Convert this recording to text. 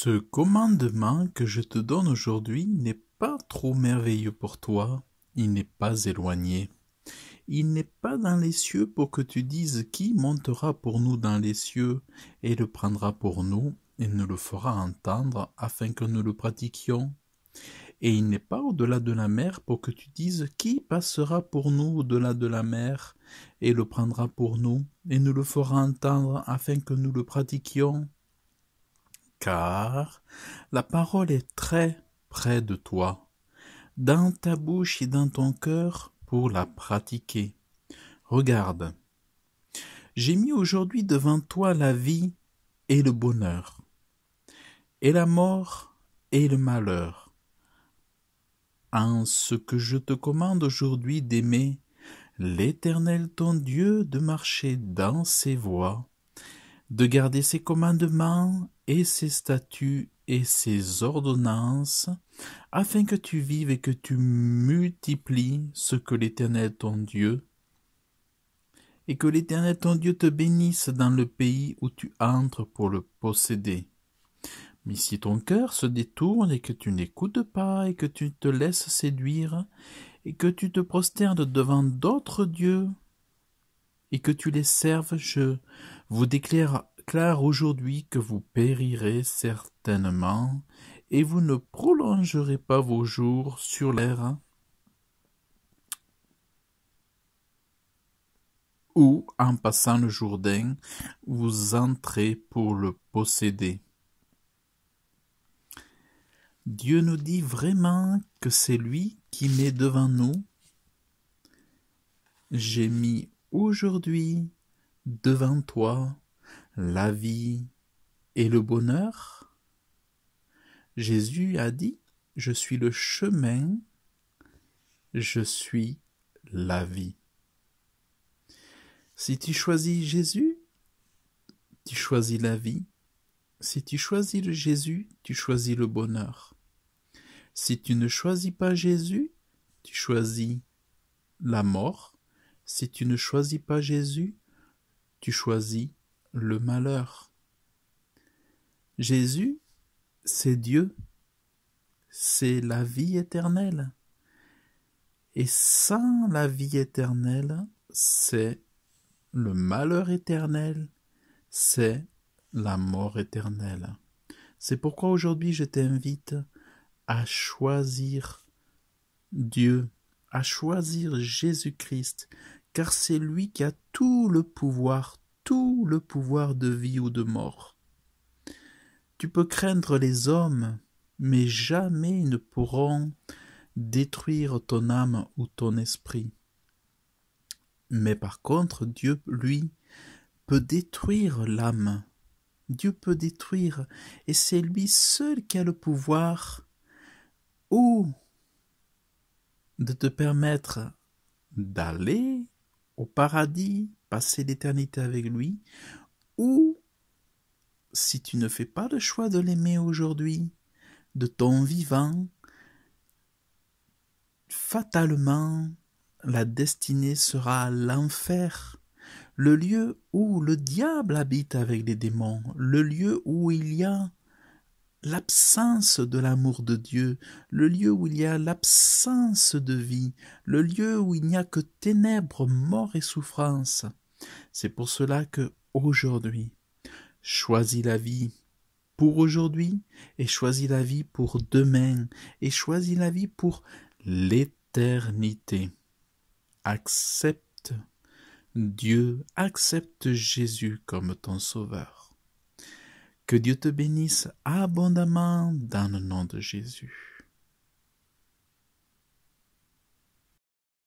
Ce commandement que je te donne aujourd'hui n'est pas trop merveilleux pour toi, il n'est pas éloigné. Il n'est pas dans les cieux pour que tu dises qui montera pour nous dans les cieux et le prendra pour nous et nous le fera entendre afin que nous le pratiquions. Et il n'est pas au-delà de la mer pour que tu dises qui passera pour nous au-delà de la mer et le prendra pour nous et nous le fera entendre afin que nous le pratiquions. Car la parole est très près de toi, dans ta bouche et dans ton cœur pour la pratiquer. Regarde, j'ai mis aujourd'hui devant toi la vie et le bonheur, et la mort et le malheur. En ce que je te commande aujourd'hui d'aimer l'Éternel ton Dieu, de marcher dans ses voies, de garder ses commandements et ses statuts et ses ordonnances, afin que tu vives et que tu multiplies ce que l'Éternel ton Dieu, et que l'Éternel ton Dieu te bénisse dans le pays où tu entres pour le posséder. Mais si ton cœur se détourne et que tu n'écoutes pas et que tu te laisses séduire et que tu te prosternes devant d'autres dieux et que tu les serves, je vous déclare aujourd'hui que vous périrez certainement et vous ne prolongerez pas vos jours sur l'air ou en passant le Jourdain, vous entrez pour le posséder. Dieu nous dit vraiment que c'est lui qui met devant nous. J'ai mis aujourd'hui devant toi la vie et le bonheur. Jésus a dit, je suis le chemin, je suis la vie. Si tu choisis Jésus, tu choisis la vie. Si tu choisis le Jésus, tu choisis le bonheur. Si tu ne choisis pas Jésus, tu choisis la mort. Si tu ne choisis pas Jésus, tu choisis le malheur. Jésus, c'est Dieu, c'est la vie éternelle. Et sans la vie éternelle, c'est le malheur éternel, c'est la mort éternelle. C'est pourquoi aujourd'hui je t'invite à choisir Dieu, à choisir Jésus-Christ, car c'est lui qui a tout le pouvoir de vie ou de mort. Tu peux craindre les hommes, mais jamais ils ne pourront détruire ton âme ou ton esprit. Mais par contre, Dieu, lui, peut détruire l'âme. Dieu peut détruire, et c'est lui seul qui a le pouvoir ou de te permettre d'aller au paradis, passer l'éternité avec lui, ou si tu ne fais pas le choix de l'aimer aujourd'hui, de ton vivant, fatalement, la destinée sera l'enfer, le lieu où le diable habite avec les démons, le lieu où il y a l'absence de l'amour de Dieu, le lieu où il y a l'absence de vie, le lieu où il n'y a que ténèbres, mort et souffrance. C'est pour cela que aujourd'hui, choisis la vie pour aujourd'hui et choisis la vie pour demain et choisis la vie pour l'éternité. Accepte Dieu, accepte Jésus comme ton sauveur. Que Dieu te bénisse abondamment dans le nom de Jésus.